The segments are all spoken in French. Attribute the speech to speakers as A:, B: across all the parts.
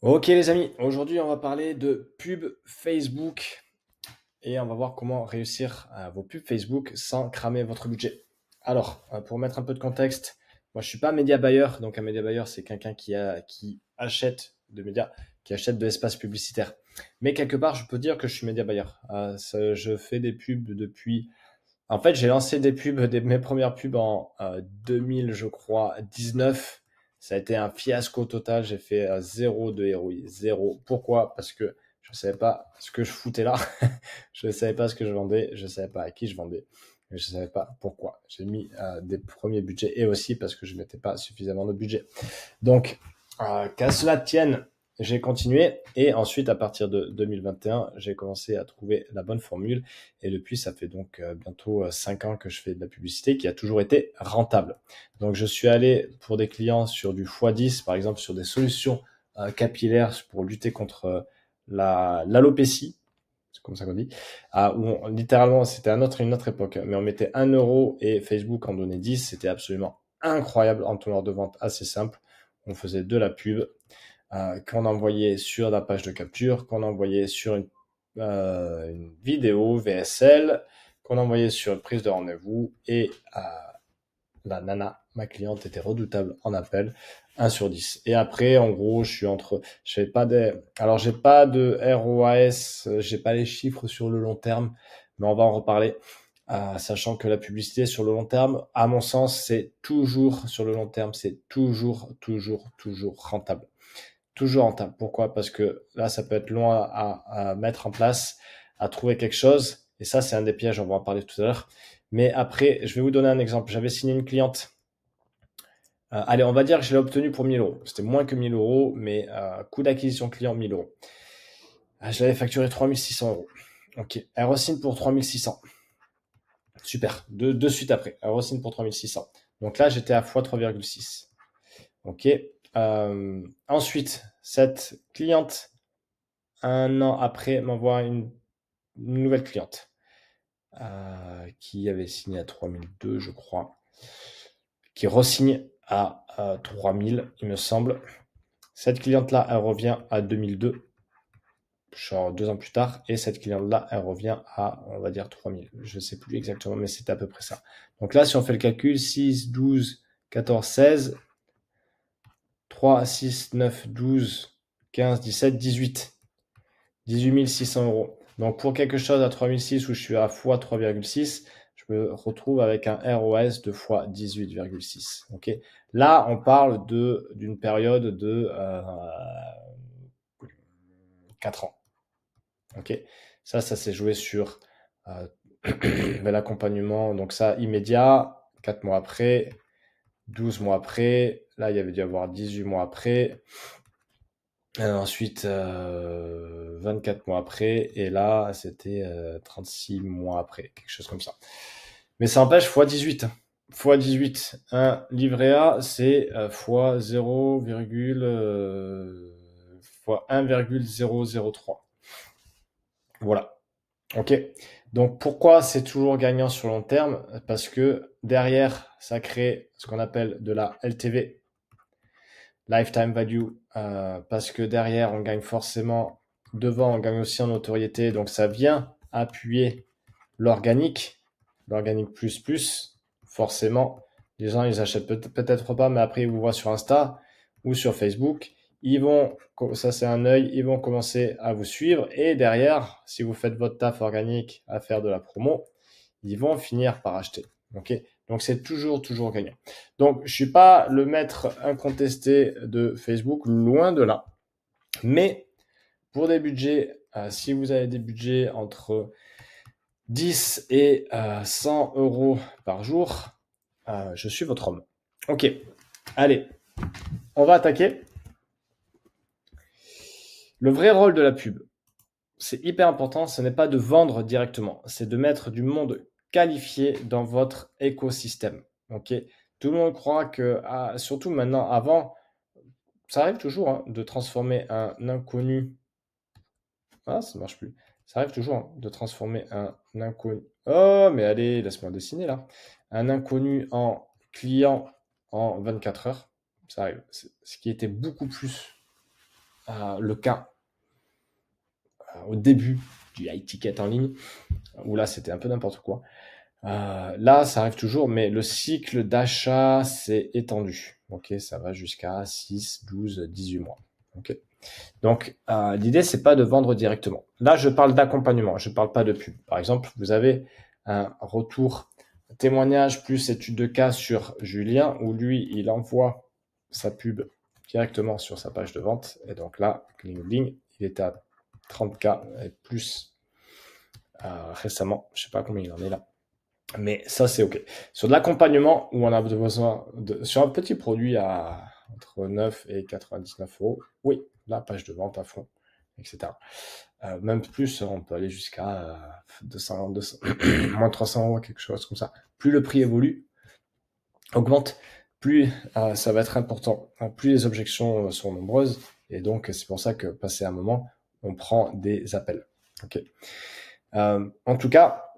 A: Ok les amis, aujourd'hui on va parler de pub Facebook et on va voir comment réussir vos pubs Facebook sans cramer votre budget. Alors, pour mettre un peu de contexte, moi je suis pas média buyer, donc un média buyer c'est quelqu'un qui achète de médias, qui achète de l'espace publicitaire. Mais quelque part je peux dire que je suis média buyer. Je fais des pubs depuis. En fait, j'ai lancé des pubs, mes premières pubs en 2000, je crois, 19. Ça a été un fiasco total. J'ai fait zéro de ROI, zéro. Pourquoi? Parce que je ne savais pas ce que je foutais là. Je ne savais pas ce que je vendais. Je ne savais pas à qui je vendais. Et je ne savais pas pourquoi. J'ai mis des premiers budgets et aussi parce que je ne mettais pas suffisamment de budget. Donc, qu'à cela tienne, j'ai continué et ensuite, à partir de 2021, j'ai commencé à trouver la bonne formule et depuis, ça fait donc bientôt 5 ans que je fais de la publicité qui a toujours été rentable. Donc, je suis allé pour des clients sur du x10, par exemple, sur des solutions capillaires pour lutter contre l'alopécie. C'est comme ça qu'on dit. Littéralement, c'était une autre époque, mais on mettait 1 € et Facebook en donnait 10. C'était absolument incroyable en teneur de vente assez simple. On faisait de la pub qu'on envoyait sur la page de capture, qu'on envoyait sur une vidéo VSL, qu'on envoyait sur une prise de rendez-vous et la nana, ma cliente, était redoutable en appel, 1 sur 10. Et après, en gros, j'ai pas de ROAS, j'ai pas les chiffres sur le long terme, mais on va en reparler. Sachant que la publicité sur le long terme, à mon sens, c'est toujours, sur le long terme, c'est toujours, toujours, toujours rentable. Toujours rentable. Pourquoi? Parce que là, ça peut être long à mettre en place, à trouver quelque chose. Et ça, c'est un des pièges, on va en parler tout à l'heure. Mais après, je vais vous donner un exemple. J'avais signé une cliente. Allez, on va dire que je l'ai obtenue pour 1 000 euros. C'était moins que 1 000 euros, mais coût d'acquisition client 1 000 euros. Je l'avais facturé 3 600 euros. Ok. Elle re-signe pour 3 600. Super. De suite après. Elle re-signe pour 3 600. Donc là, j'étais à x3,6. Ok. Ensuite, cette cliente, 1 an après, m'envoie une nouvelle cliente qui avait signé à 3002, je crois, qui re-signe à 3000, il me semble. Cette cliente-là, elle revient à 2002, genre 2 ans plus tard, et cette cliente-là, elle revient à, on va dire, 3000. Je ne sais plus exactement, mais c'était à peu près ça. Donc là, si on fait le calcul, 6, 12, 14, 16, 3, 6, 9, 12, 15, 17, 18. 18 600 euros. Donc pour quelque chose à 3006 où je suis à x3,6, je me retrouve avec un ROS de x18,6. Ok. Là, on parle d'une période de 4 ans. Ok. Ça s'est joué sur l'accompagnement. Donc ça, immédiat, 4 mois après, 12 mois après. Là, il y avait dû y avoir 18 mois après. Ensuite, 24 mois après, et là, c'était 36 mois après, quelque chose comme ça. Mais ça empêche x18. x18. Un livret A, c'est x 0, fois 1,003. Voilà. Ok. Donc pourquoi c'est toujours gagnant sur long terme? Parce que derrière, ça crée ce qu'on appelle de la LTV, lifetime value, parce que derrière, on gagne forcément, devant, on gagne aussi en notoriété, donc ça vient appuyer l'organique, l'organique plus, forcément. Les gens, ils achètent peut-être pas, mais après, ils vous voient sur Insta ou sur Facebook. Ils vont, ça c'est un œil, ils vont commencer à vous suivre. Et derrière, si vous faites votre taf organique à faire de la promo, ils vont finir par acheter. Ok. Donc c'est toujours, toujours gagnant. Donc je suis pas le maître incontesté de Facebook, loin de là. Mais pour des budgets, si vous avez des budgets entre 10 et 100 euros par jour, je suis votre homme. Ok, allez, on va attaquer. Le vrai rôle de la pub, c'est hyper important, ce n'est pas de vendre directement, c'est de mettre du monde qualifié dans votre écosystème. Ok, tout le monde croit que, surtout maintenant, avant, ça arrive toujours hein, de transformer un inconnu. Ah, ça marche plus. Ça arrive toujours hein, de transformer un inconnu. Oh, mais allez, laisse-moi dessiner là. Un inconnu en client en 24 heures. Ça arrive. Ce qui était beaucoup plus le cas au début du high ticket en ligne, où là c'était un peu n'importe quoi. Là, ça arrive toujours, mais le cycle d'achat s'est étendu. Ok, ça va jusqu'à 6, 12, 18 mois. Ok. Donc, l'idée, c'est pas de vendre directement. Là, je parle d'accompagnement, je parle pas de pub. Par exemple, vous avez un retour témoignage plus étude de cas sur Julien, où lui, il envoie sa pub directement sur sa page de vente. Et donc là, cling bling, il était à 30K et plus récemment. Je sais pas combien il en est là. Mais ça, c'est OK. Sur de l'accompagnement, où on a besoin sur un petit produit à entre 9 et 99 euros, oui, la page de vente à fond, etc. Même plus, on peut aller jusqu'à 200, moins 300 euros, quelque chose comme ça. Plus le prix évolue, augmente, plus ça va être important, plus les objections sont nombreuses. Et donc, c'est pour ça que, passé un moment, on prend des appels. OK. En tout cas,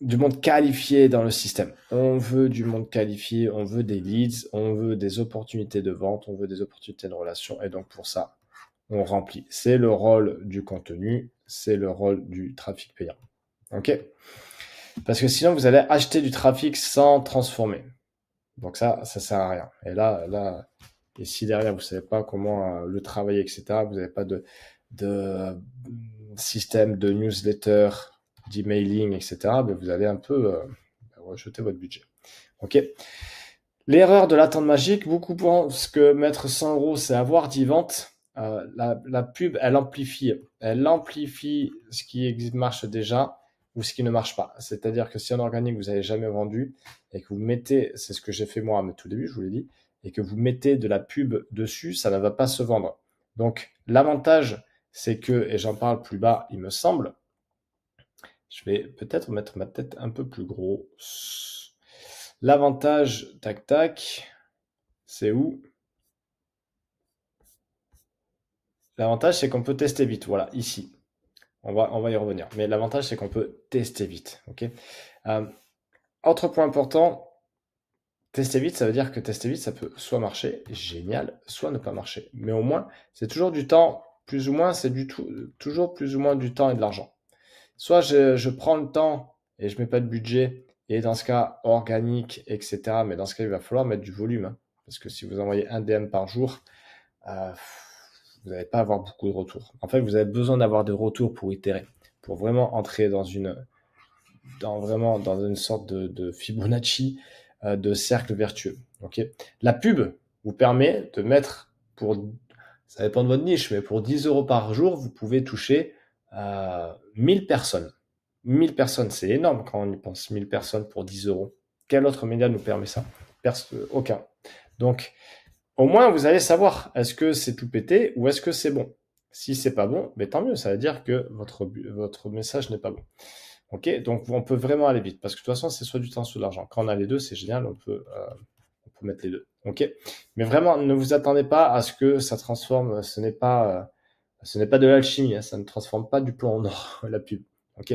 A: du monde qualifié dans le système. On veut du monde qualifié, on veut des leads, on veut des opportunités de vente, on veut des opportunités de relation. Et donc, pour ça, on remplit. C'est le rôle du contenu, c'est le rôle du trafic payant. OK? Parce que sinon, vous allez acheter du trafic sans transformer. Donc ça sert à rien. Et là, et si derrière, vous savez pas comment le travailler, etc., vous n'avez pas de système de newsletter, d'emailing, etc., ben vous allez un peu rejeter votre budget. OK. L'erreur de l'attente magique, beaucoup pensent que mettre 100 euros, c'est avoir 10 ventes. La pub, elle amplifie ce qui marche déjà ou ce qui ne marche pas. C'est-à-dire que si en organique, vous n'avez jamais vendu et que vous mettez, c'est ce que j'ai fait moi à tout début, je vous l'ai dit, et que vous mettez de la pub dessus, ça ne va pas se vendre. Donc, l'avantage, c'est que, et j'en parle plus bas, il me semble, je vais peut-être mettre ma tête un peu plus gros. L'avantage, tac tac, c'est où? L'avantage, c'est qu'on peut tester vite. Voilà, ici. On va y revenir. Mais l'avantage, c'est qu'on peut tester vite. Ok. Autre point important, tester vite, ça veut dire que tester vite, ça peut soit marcher, génial, soit ne pas marcher. Mais au moins, c'est toujours du temps, plus ou moins, c'est toujours plus ou moins du temps et de l'argent. Soit je prends le temps et je mets pas de budget, et dans ce cas, organique, etc. Mais dans ce cas, il va falloir mettre du volume. Hein, parce que si vous envoyez un DM par jour, vous n'allez pas avoir beaucoup de retours. En fait, vous avez besoin d'avoir des retours pour itérer, pour vraiment entrer dans une sorte de Fibonacci, de cercle vertueux. Okay. La pub vous permet de mettre, ça dépend de votre niche, mais pour 10 euros par jour, vous pouvez toucher 1000 personnes. 1000 personnes, c'est énorme quand on y pense. 1000 personnes pour 10 euros. Quel autre média nous permet ça? Aucun. Donc, au moins, vous allez savoir, est-ce que c'est tout pété ou est-ce que c'est bon? Si c'est pas bon, mais tant mieux, ça veut dire que votre message n'est pas bon. Ok, donc on peut vraiment aller vite parce que de toute façon, c'est soit du temps, soit de l'argent. Quand on a les deux, c'est génial, on peut mettre les deux. Ok, mais vraiment, ne vous attendez pas à ce que ça transforme. Ce n'est pas de l'alchimie, hein, ça ne transforme pas du plomb en or la pub. Ok.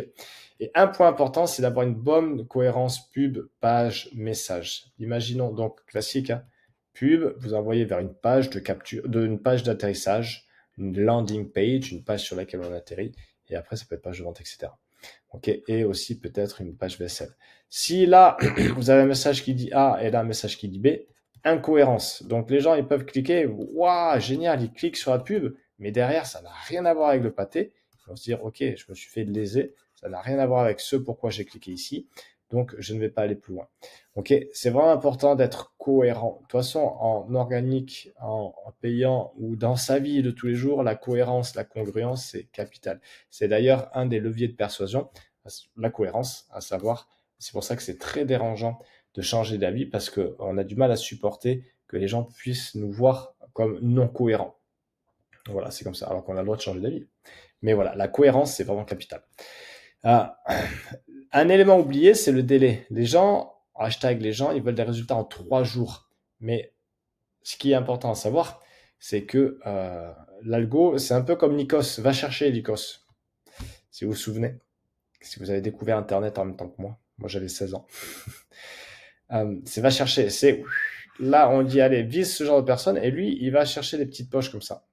A: Et un point important, c'est d'avoir une bonne cohérence pub, page, message. Imaginons donc classique, hein, pub, vous envoyez vers une page de capture, une page d'atterrissage, une landing page, une page sur laquelle on atterrit, et après ça peut être page de vente, etc. Ok, et aussi peut-être une page vaisselle. Si là, vous avez un message qui dit A et là un message qui dit B, incohérence. Donc les gens, ils peuvent cliquer, waouh, génial, ils cliquent sur la pub, mais derrière, ça n'a rien à voir avec le pâté. Ils vont se dire, ok, je me suis fait léser, ça n'a rien à voir avec ce pourquoi j'ai cliqué ici, donc je ne vais pas aller plus loin. Ok, c'est vraiment important d'être cohérent. De toute façon, en organique, en payant ou dans sa vie de tous les jours, la cohérence, la congruence, c'est capital. C'est d'ailleurs un des leviers de persuasion, la cohérence, à savoir, c'est pour ça que c'est très dérangeant de changer d'avis parce qu'on a du mal à supporter que les gens puissent nous voir comme non cohérents. Voilà, c'est comme ça, alors qu'on a le droit de changer d'avis. Mais voilà, la cohérence, c'est vraiment capital. Un élément oublié, c'est le délai. Les gens, hashtag les gens, ils veulent des résultats en 3 jours. Mais ce qui est important à savoir, c'est que l'algo, c'est un peu comme Nikos. Va chercher Nikos. Si vous vous souvenez, si vous avez découvert Internet en même temps que moi. Moi, j'avais 16 ans. C'est va chercher. C'est là, on dit, allez, vise ce genre de personne. Et lui, il va chercher des petites poches comme ça.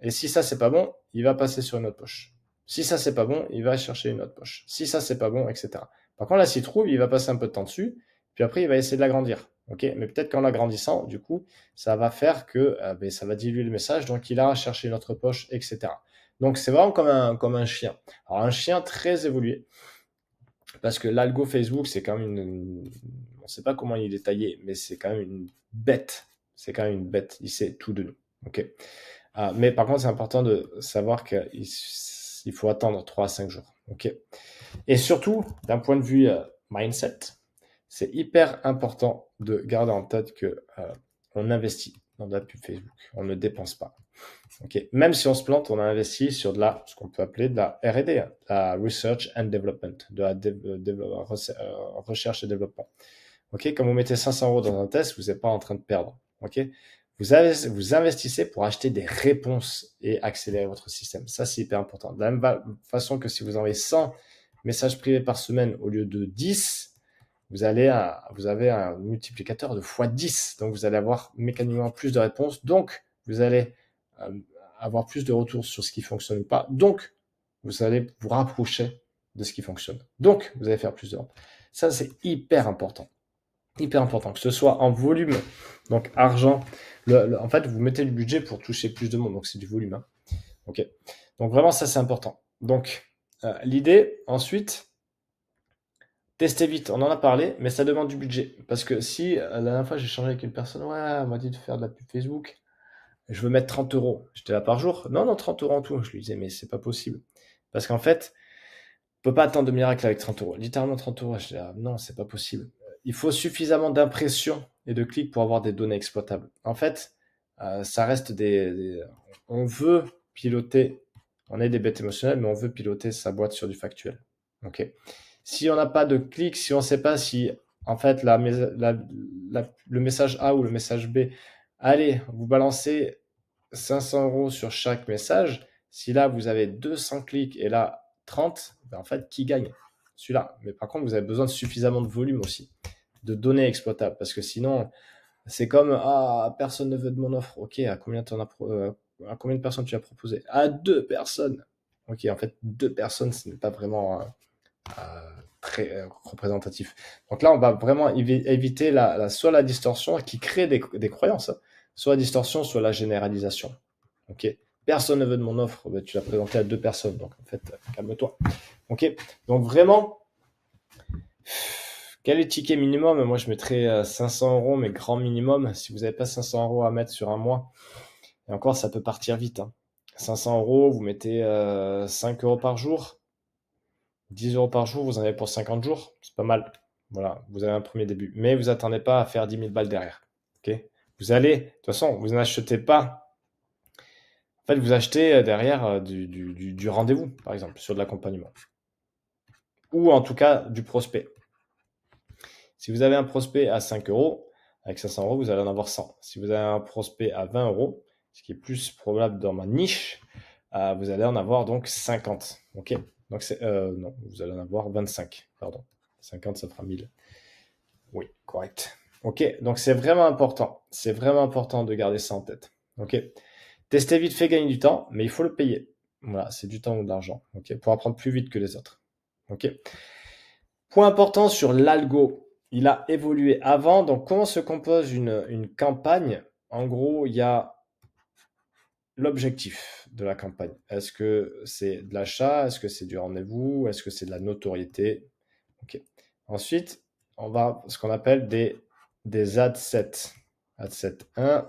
A: Et si ça, c'est pas bon, il va passer sur une autre poche. Si ça, c'est pas bon, il va chercher une autre poche. Si ça, c'est pas bon, etc. Par contre, là, s'il trouve, il va passer un peu de temps dessus, puis après, il va essayer de l'agrandir. Ok, mais peut-être qu'en l'agrandissant, du coup, ça va faire que ça va diluer le message, donc il ira chercher une autre poche, etc. Donc, c'est vraiment comme un chien. Alors, un chien très évolué, parce que l'algo Facebook, c'est quand même on ne sait pas comment il est taillé, mais c'est quand même une bête. C'est quand même une bête. Il sait tout de nous. Ok. Mais par contre, c'est important de savoir qu'il faut attendre 3 à 5 jours. Ok. Et surtout, d'un point de vue mindset, c'est hyper important de garder en tête que on investit dans de la pub Facebook. On ne dépense pas. Okay. Même si on se plante, on a investi sur ce qu'on peut appeler de la R&D, la Research and Development, de la recherche et développement. Ok. Quand vous mettez 500 € dans un test, vous n'êtes pas en train de perdre. Ok. Vous investissez pour acheter des réponses et accélérer votre système. Ça, c'est hyper important. De la même façon que si vous envoyez 100 messages privés par semaine au lieu de 10, vous avez un multiplicateur de x10. Donc, vous allez avoir mécaniquement plus de réponses. Donc, vous allez avoir plus de retours sur ce qui fonctionne ou pas. Donc, vous allez vous rapprocher de ce qui fonctionne. Donc, vous allez faire plus de ventes. Ça, c'est hyper important. Hyper important. Que ce soit en volume, donc argent. En fait, vous mettez le budget pour toucher plus de monde. Donc, c'est du volume. Hein. OK. Donc, vraiment, ça, c'est important. Donc, l'idée, ensuite, tester vite, on en a parlé, mais ça demande du budget. Parce que si, la dernière fois, j'ai changé avec une personne, ouais, elle m'a dit de faire de la pub Facebook, je veux mettre 30 €. J'étais là par jour. Non, 30 € en tout. Je lui disais, mais c'est pas possible. Parce qu'en fait, on peut pas attendre de miracles avec 30 €. Littéralement 30 €. Je dis, non, c'est pas possible. Il faut suffisamment d'impressions et de clics pour avoir des données exploitables. En fait, ça reste on veut piloter, on est des bêtes émotionnelles, mais on veut piloter sa boîte sur du factuel. Ok. Si on n'a pas de clics, si on ne sait pas si, en fait, le message A ou le message B, allez, vous balancez 500 € sur chaque message. Si là, vous avez 200 clics et là, 30, ben en fait, qui gagne? Celui-là. Mais par contre, vous avez besoin de suffisamment de volume aussi, de données exploitables. Parce que sinon, c'est comme, personne ne veut de mon offre. Ok, à combien de personnes tu as proposé? À 2 personnes. Ok, en fait, 2 personnes, ce n'est pas vraiment très représentatif. Donc là, on va vraiment éviter soit la distorsion qui crée des croyances, hein. Soit la distorsion, soit la généralisation. Ok. Personne ne veut de mon offre, tu l'as présenté à 2 personnes, donc en fait, calme-toi. Ok. Donc vraiment, quel est le ticket minimum? Moi, je mettrais 500 €, mais grand minimum. Si vous n'avez pas 500 € à mettre sur un mois, et encore, ça peut partir vite. Hein. 500 €, vous mettez 5 € par jour. 10 € par jour, vous en avez pour 50 jours. C'est pas mal. Voilà, vous avez un premier début. Mais vous attendez pas à faire 10 000 balles derrière. Ok. Vous allez, de toute façon, vous n'achetez pas. En fait, vous achetez derrière du rendez-vous, par exemple, sur de l'accompagnement. Ou en tout cas, du prospect. Si vous avez un prospect à 5 €, avec 500 €, vous allez en avoir 100. Si vous avez un prospect à 20 €, ce qui est plus probable dans ma niche, vous allez en avoir donc 50. Ok. Donc non, vous allez en avoir 25. Pardon. 50, ça fera 1000. Oui, correct. Ok, donc c'est vraiment important. C'est vraiment important de garder ça en tête. Ok. Tester vite fait gagner du temps, mais il faut le payer. Voilà, c'est du temps ou de l'argent. Ok, pour apprendre plus vite que les autres. Ok. Point important sur l'algo. Il a évolué avant. Donc, comment se compose une campagne? En gros, il y a l'objectif de la campagne. Est-ce que c'est de l'achat? Est-ce que c'est du rendez-vous? Est-ce que c'est de la notoriété? Ok. Ensuite, on va ce qu'on appelle des ad sets. Ad set 1,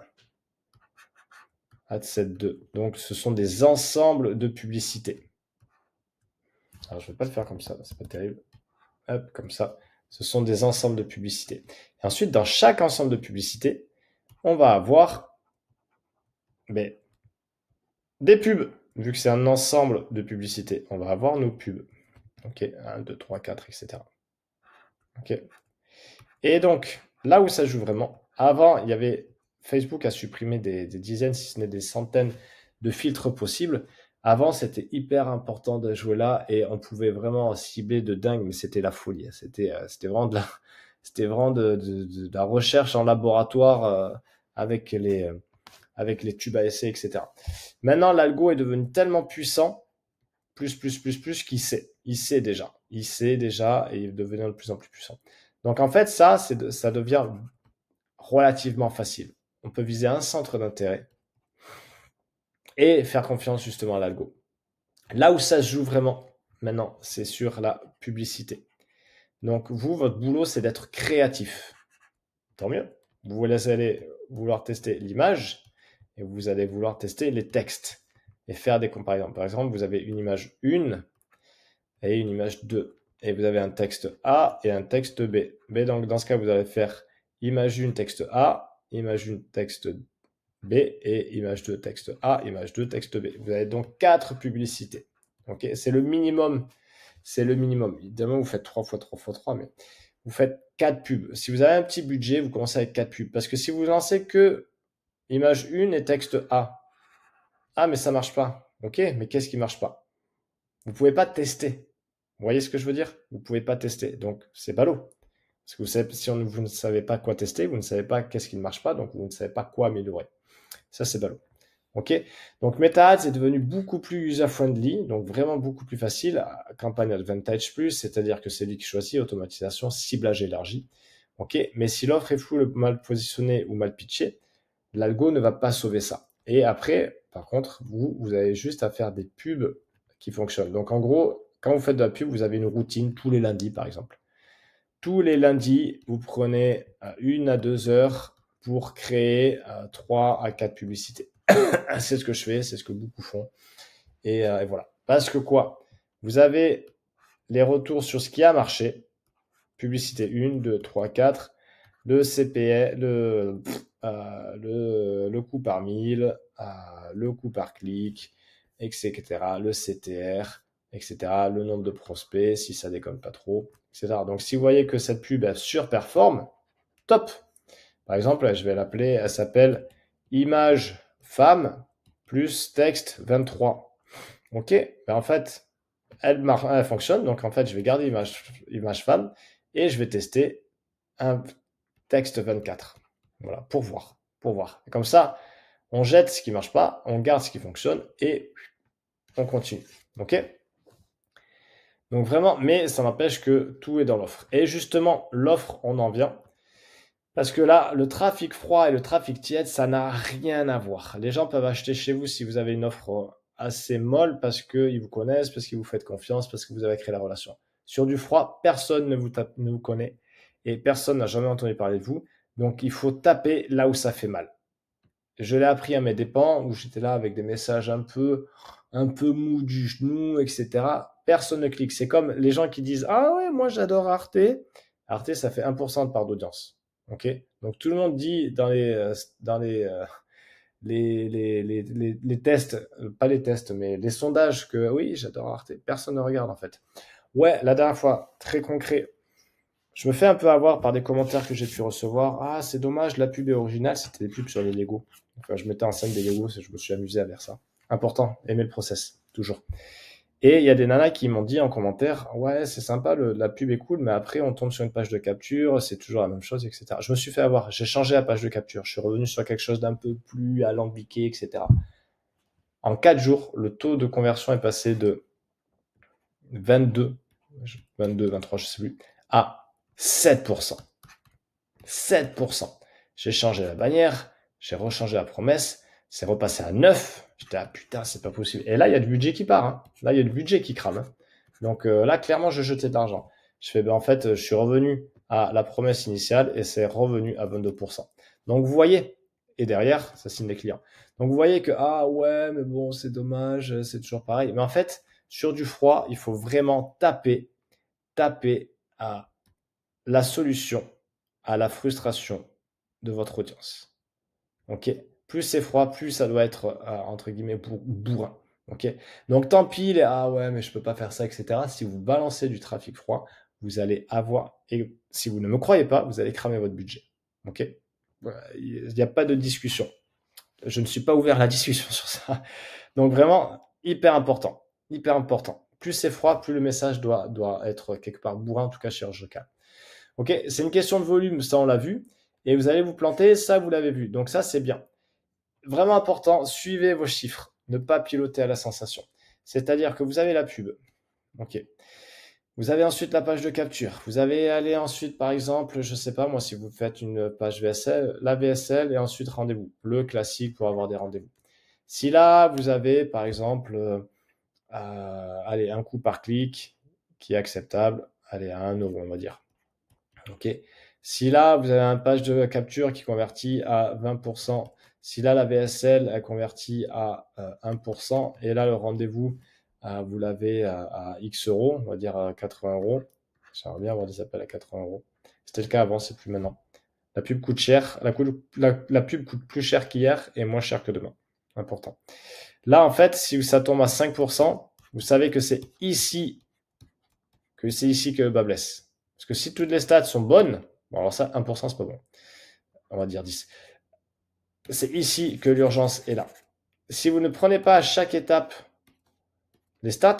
A: ad set 2. Donc, ce sont des ensembles de publicités. Alors, je ne vais pas le faire comme ça, c'est pas terrible. Hop, comme ça. Ce sont des ensembles de publicités. Et ensuite, dans chaque ensemble de publicités, on va avoir des pubs. Vu que c'est un ensemble de publicités, on va avoir nos pubs. Ok, 1, 2, 3, 4, etc. Ok. Et donc, là où ça joue vraiment, avant, il y avait Facebook a supprimé des dizaines, si ce n'est des centaines de filtres possibles. Avant, c'était hyper important de jouer là et on pouvait vraiment cibler de dingue, mais c'était la folie. C'était vraiment de la recherche en laboratoire avec avec les tubes ASC, etc. Maintenant, l'algo est devenu tellement puissant, plus, qu'il sait. Il sait déjà. Il sait déjà et il est devenu de plus en plus puissant. Donc, en fait, ça devient relativement facile. On peut viser un centre d'intérêt et faire confiance justement à l'algo. Là où ça se joue vraiment, maintenant, c'est sur la publicité. Donc, vous, votre boulot, c'est d'être créatif. Tant mieux. Vous allez vouloir tester l'image et vous allez vouloir tester les textes et faire des comparaisons. Par exemple, vous avez une image 1 et une image 2. Et vous avez un texte A et un texte B. Donc, dans ce cas, vous allez faire image 1, texte A, image 1, texte B et image 2, texte A, image 2, texte B. Vous avez donc 4 publicités. Okay, c'est le minimum. C'est le minimum. Évidemment, vous faites 3 x 3 x 3, mais vous faites 4 pubs. Si vous avez un petit budget, vous commencez avec 4 pubs. Parce que si vous lancez que image 1 et texte A, ah, mais ça marche pas. Ok, mais qu'est-ce qui marche pas? Vous pouvez pas tester. Vous voyez ce que je veux dire? Vous pouvez pas tester. Donc, c'est ballot. Parce que vous savez, si vous ne savez pas quoi tester, vous ne savez pas qu'est-ce qui ne marche pas, donc vous ne savez pas quoi améliorer. Ça, c'est ballot. Ok, donc MetaAds est devenu beaucoup plus user-friendly, donc vraiment beaucoup plus facile. Campagne Advantage Plus, c'est-à-dire que c'est lui qui choisit, automatisation, ciblage élargi. Ok, mais si l'offre est floue, mal positionnée ou mal pitchée, l'algo ne va pas sauver ça. Et après, par contre, vous avez juste à faire des pubs qui fonctionnent. Donc en gros, quand vous faites de la pub, vous avez une routine tous les lundis, par exemple. Tous les lundis, vous prenez 1 à 2 heures pour créer 3 à 4 publicités. C'est ce que je fais, c'est ce que beaucoup font. Et voilà. Parce que quoi? Vous avez les retours sur ce qui a marché. Publicité 1, 2, 3, 4. Le CPA, le coût par 1000, le coût par clic, etc. Le CTR, etc. Le nombre de prospects, si ça déconne pas trop, etc. Donc, si vous voyez que cette pub elle surperforme, top. Par exemple, je vais l'appeler, elle s'appelle image femme plus texte 23. Ok, ben en fait, elle fonctionne. Donc en fait, je vais garder image femme et je vais tester un texte 24. Voilà, pour voir. Et comme ça, on jette ce qui marche pas, on garde ce qui fonctionne et on continue. Ok? Donc vraiment, mais ça n'empêche que tout est dans l'offre. Et justement, l'offre, on en vient. Parce que là, le trafic froid et le trafic tiède, ça n'a rien à voir. Les gens peuvent acheter chez vous si vous avez une offre assez molle parce qu'ils vous connaissent, parce qu'ils vous faites confiance, parce que vous avez créé la relation. Sur du froid, personne ne vous connaît et personne n'a jamais entendu parler de vous. Donc, il faut taper là où ça fait mal. Je l'ai appris à mes dépens, où j'étais là avec des messages un peu mou du genou, etc. Personne ne clique. C'est comme les gens qui disent « Ah ouais, moi j'adore Arte ». Arte, ça fait 1% de part d'audience. Ok, donc tout le monde dit dans les tests, pas les tests, mais les sondages que oui, j'adore Arte. Personne ne regarde en fait. Ouais, la dernière fois, très concret, je me fais un peu avoir par des commentaires que j'ai pu recevoir. Ah, c'est dommage, la pub est originale, c'était des pubs sur les Lego. Enfin, je mettais en scène des Lego, je me suis amusé à faire ça. Important, aimer le process, toujours. Et il y a des nanas qui m'ont dit en commentaire, ouais, c'est sympa, la pub est cool, mais après, on tombe sur une page de capture, c'est toujours la même chose, etc. Je me suis fait avoir, j'ai changé la page de capture, je suis revenu sur quelque chose d'un peu plus alambiqué, etc. En 4 jours, le taux de conversion est passé de 22, 23, je sais plus, à 7%. 7%. J'ai changé la bannière, j'ai rechangé la promesse, c'est repassé à 9. J'étais ah putain, c'est pas possible. Et là, il y a du budget qui part. Hein. Là, il y a du budget qui crame. Hein. Donc là, clairement, je jetais de l'argent. Je fais, ben, en fait, je suis revenu à la promesse initiale et c'est revenu à 22%. Donc vous voyez, et derrière, ça signe les clients. Donc vous voyez que, ah ouais, mais bon, c'est dommage, c'est toujours pareil. Mais en fait, sur du froid, il faut vraiment taper à la solution à la frustration de votre audience. Ok, plus c'est froid, plus ça doit être entre guillemets bourrin. Ok, donc tant pis les ah ouais mais je peux pas faire ça, etc. Si vous balancez du trafic froid, vous allez avoir, et si vous ne me croyez pas, vous allez cramer votre budget. Ok, il n'y a pas de discussion. Je ne suis pas ouvert à la discussion sur ça. Donc vraiment hyper important, hyper important. Plus c'est froid, plus le message doit être quelque part bourrin, en tout cas chirurgical. Ok, c'est une question de volume, ça on l'a vu. Et vous allez vous planter, ça vous l'avez vu. Donc ça c'est bien. vraiment important, suivez vos chiffres, ne pas piloter à la sensation. C'est-à-dire que vous avez la pub, ok. Vous avez ensuite la page de capture. Vous allez aller ensuite, par exemple, je sais pas moi, si vous faites une page VSL, la VSL et ensuite rendez-vous, le classique pour avoir des rendez-vous. Si là, vous avez, par exemple, allez, un coût par clic qui est acceptable, allez, à 1 euro, on va dire. Ok. Si là, vous avez une page de capture qui convertit à 20%, si là, la VSL, elle convertit à 1%, et là, le rendez-vous, vous l'avez à X euros, on va dire à 80 euros. J'aimerais bien avoir des appels à 80 euros. C'était le cas avant, c'est plus maintenant. La pub coûte cher, la pub coûte plus cher qu'hier et moins cher que demain. Important. Là, en fait, si ça tombe à 5%, vous savez que c'est ici que le bas blesse. Parce que si toutes les stats sont bonnes, bon, alors ça, 1%, c'est pas bon. On va dire 10. C'est ici que l'urgence est là. Si vous ne prenez pas à chaque étape les stats,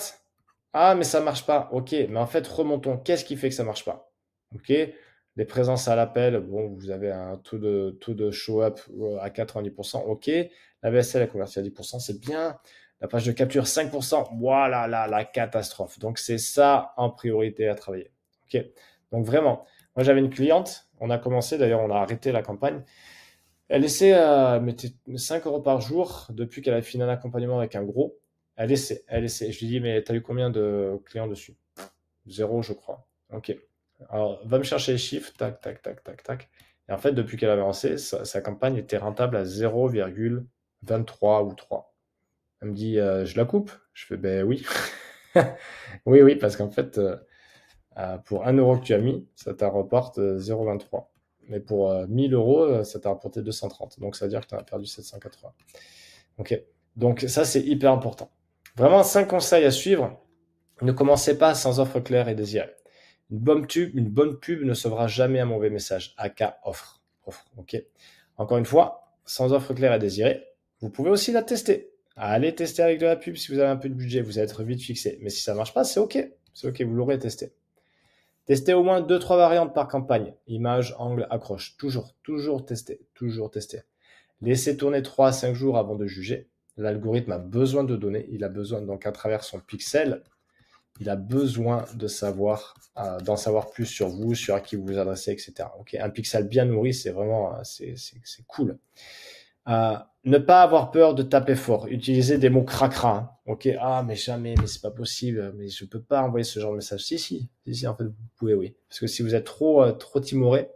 A: ah, mais ça marche pas. Ok, mais en fait, remontons. Qu'est-ce qui fait que ça marche pas? Ok, les présences à l'appel, bon, vous avez un taux de show-up à 90%. Ok, la VSL a converti à 10%, c'est bien. La page de capture, 5%. Voilà, la catastrophe. Donc, c'est ça en priorité à travailler. Ok, donc vraiment, moi j'avais une cliente, on a commencé, d'ailleurs, on a arrêté la campagne. Elle mettait 5 euros par jour depuis qu'elle a fini un accompagnement avec un gros. Elle essaie. Je lui dis, mais t'as eu combien de clients dessus? 0, je crois. Ok. Alors, va me chercher les chiffres. Tac, tac, tac, tac, tac. Et en fait, depuis qu'elle avait lancé, sa campagne était rentable à 0,23 ou 3. Elle me dit, je la coupe? Je fais, ben oui. Oui, oui, parce qu'en fait, pour 1 euro que tu as mis, ça t'a rapporte 0,23. Mais pour 1000 euros, ça t'a rapporté 230. Donc, ça veut dire que tu as perdu 780. Ok. Donc, ça, c'est hyper important. Vraiment, 5 conseils à suivre. Ne commencez pas sans offre claire et désirée. Une bonne pub ne sauvera jamais un mauvais message. AK offre. Ok. Encore une fois, sans offre claire et désirée, vous pouvez aussi la tester. Allez tester avec de la pub si vous avez un peu de budget, vous allez être vite fixé. Mais si ça ne marche pas, c'est ok. C'est ok, vous l'aurez testé. Testez au moins 2-3 variantes par campagne. Image, angle, accroche. Toujours tester. Toujours tester. Laissez tourner 3 à 5 jours avant de juger. L'algorithme a besoin de données. Il a besoin, donc à travers son pixel, il a besoin de savoir, d'en savoir plus sur vous, sur à qui vous vous adressez, etc. Ok, un pixel bien nourri, c'est vraiment, c'est cool. Ne pas avoir peur de taper fort. Utiliser des mots cracra. Hein. Ok, ah, mais jamais, mais c'est pas possible, mais je peux pas envoyer ce genre de message. Si, en fait, vous pouvez, oui. Parce que si vous êtes trop timoré,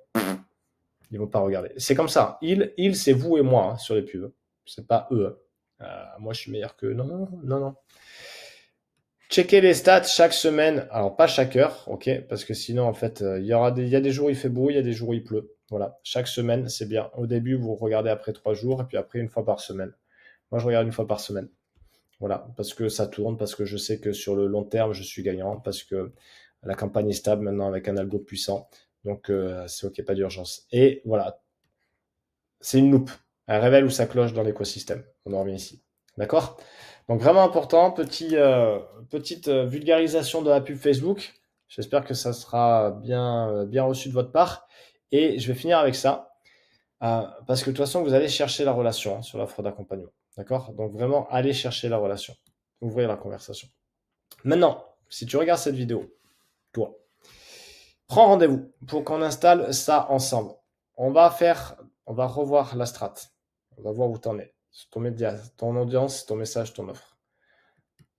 A: ils vont pas regarder. C'est comme ça. Il, c'est vous et moi hein, sur les pubs. C'est pas eux. Moi, je suis meilleur que non. Checker les stats chaque semaine. Alors, pas chaque heure, ok, parce que sinon, en fait, il y a des jours où il fait beau, il y a des jours où il pleut. Voilà, chaque semaine, c'est bien. Au début, vous regardez après 3 jours, et puis après, une fois par semaine. Moi, je regarde une fois par semaine. Voilà, parce que ça tourne, parce que je sais que sur le long terme, je suis gagnant, parce que la campagne est stable maintenant avec un algo puissant. Donc, c'est ok, pas d'urgence. Et voilà, c'est une loupe, un révèle où ça cloche dans l'écosystème. On en revient ici. D'accord? Donc vraiment important, petite vulgarisation de la pub Facebook. J'espère que ça sera bien reçu de votre part. Et je vais finir avec ça, parce que de toute façon, vous allez chercher la relation hein, sur l'offre d'accompagnement. D'accord? Donc vraiment, allez chercher la relation. Ouvrir la conversation. Maintenant, si tu regardes cette vidéo, toi, prends rendez-vous pour qu'on installe ça ensemble. On va revoir la strat. On va voir où tu en es. Ton média, ton audience, ton message, ton offre.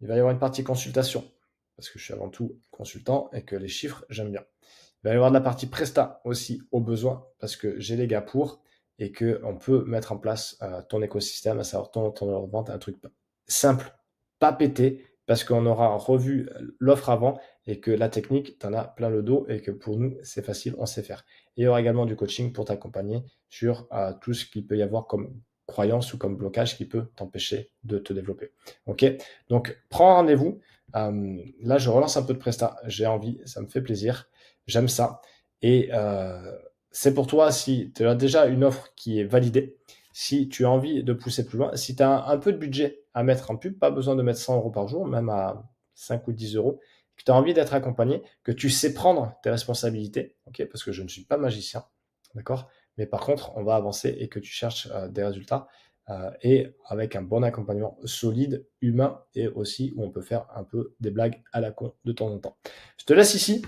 A: Il va y avoir une partie consultation, parce que je suis avant tout consultant et que les chiffres, j'aime bien. Il va y avoir de la partie Presta aussi au besoin, parce que j'ai les gars pour et qu'on peut mettre en place ton écosystème, à savoir ton ordre de vente, un truc simple, pas pété, parce qu'on aura revu l'offre avant et que la technique, tu en as plein le dos et que pour nous, c'est facile, on sait faire. Et il y aura également du coaching pour t'accompagner sur tout ce qu'il peut y avoir comme croyance ou comme blocage qui peut t'empêcher de te développer. Ok, donc prends rendez-vous. Là, je relance un peu de Presta. J'ai envie, ça me fait plaisir. J'aime ça. Et c'est pour toi si tu as déjà une offre qui est validée, si tu as envie de pousser plus loin, si tu as un peu de budget à mettre en pub, pas besoin de mettre 100 euros par jour, même à 5 ou 10 euros, que tu as envie d'être accompagné, que tu sais prendre tes responsabilités, ok, parce que je ne suis pas magicien, d'accord, mais par contre, on va avancer et que tu cherches des résultats, et avec un bon accompagnement solide, humain, et aussi où on peut faire un peu des blagues à la con de temps en temps. Je te laisse ici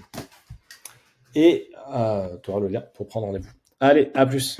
A: et tu auras le lien pour prendre rendez-vous. Allez, à plus!